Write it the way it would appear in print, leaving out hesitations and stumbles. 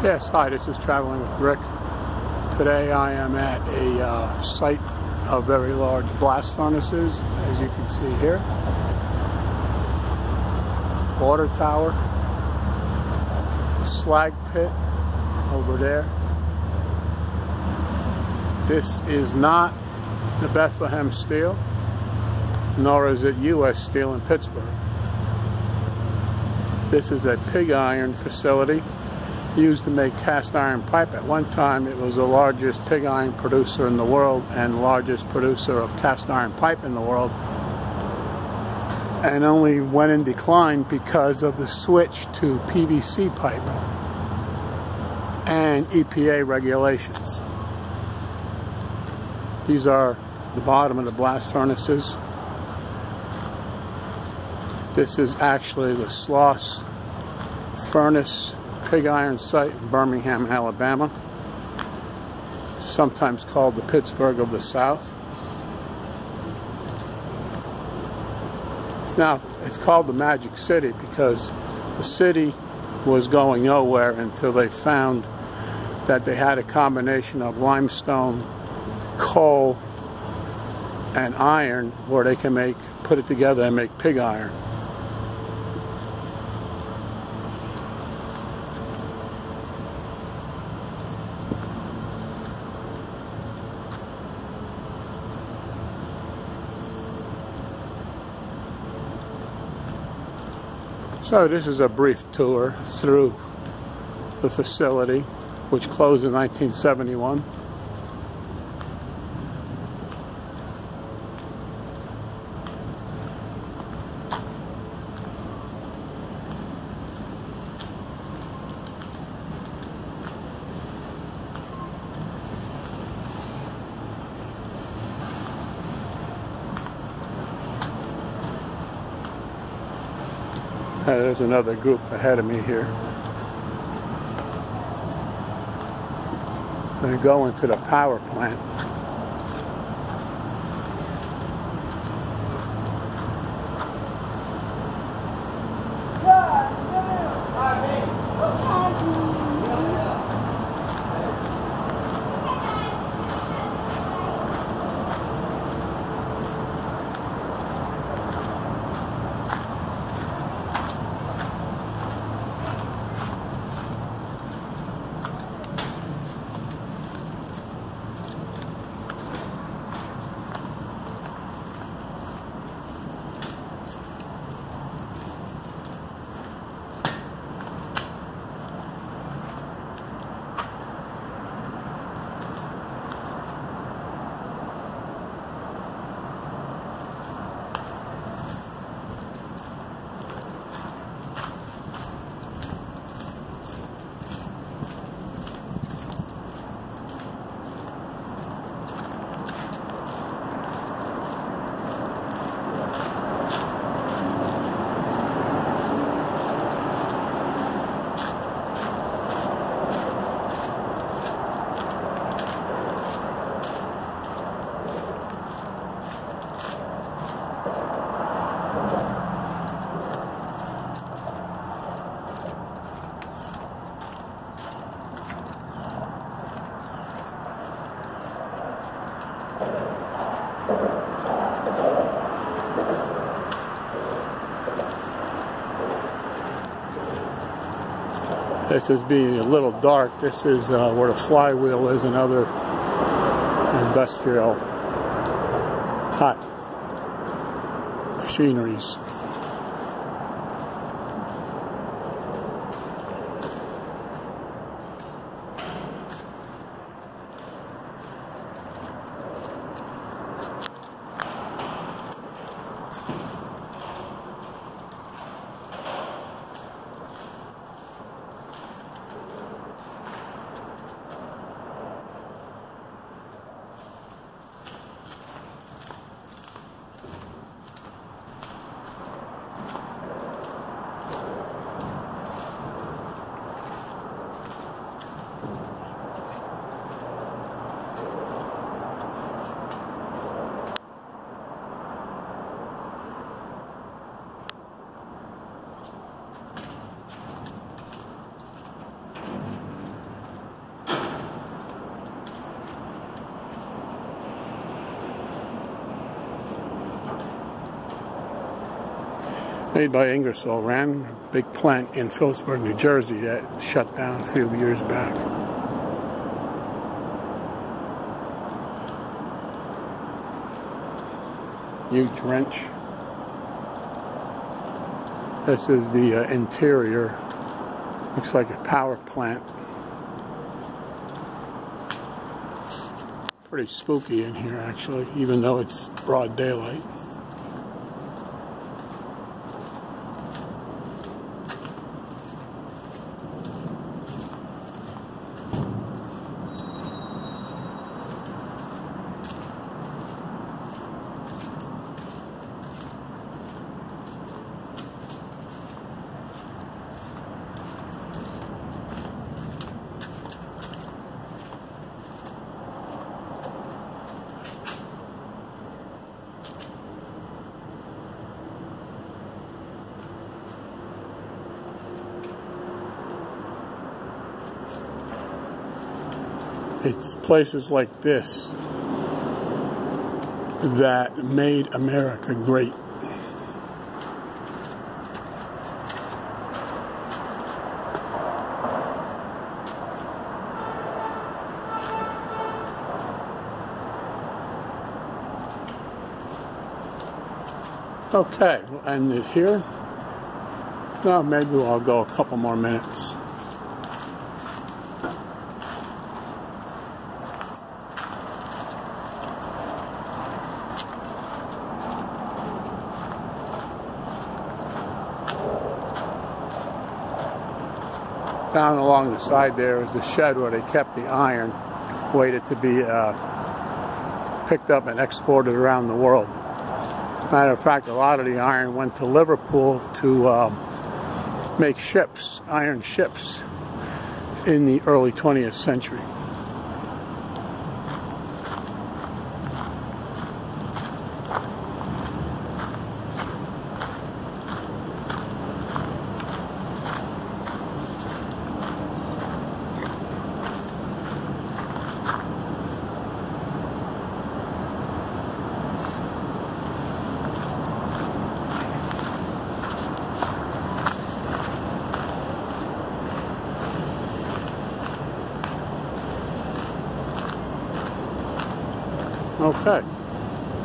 Yes, hi, this is Traveling with Rick. Today I am at a site of very large blast furnaces, as you can see here. Water tower, slag pit over there. This is not the Bethlehem Steel, nor is it U.S. Steel in Pittsburgh. This is a pig iron facility used to make cast iron pipe. At one time it was the largest pig iron producer in the world and largest producer of cast iron pipe in the world, and only went in decline because of the switch to PVC pipe and EPA regulations. These are the bottom of the blast furnaces. This is actually the Sloss furnace pig iron site in Birmingham, Alabama, sometimes called the Pittsburgh of the South. It's called the Magic City because the city was going nowhere until they found that they had a combination of limestone, coal, and iron where they can put it together and make pig iron. So this is a brief tour through the facility, which closed in 1971. There's another group ahead of me here. They go into the power plant. This is being a little dark. This is where the flywheel is and other industrial hot machineries. Made by Ingersoll Rand, a big plant in Phillipsburg, New Jersey that shut down a few years back. Huge wrench. This is the interior. Looks like a power plant. Pretty spooky in here actually, even though it's broad daylight. It's places like this that made America great. Okay, we'll end it here. Well, maybe I'll go a couple more minutes. Down along the side there is the shed where they kept the iron, waited to be picked up and exported around the world. Matter of fact, a lot of the iron went to Liverpool to make ships, iron ships, in the early 20th century. Okay.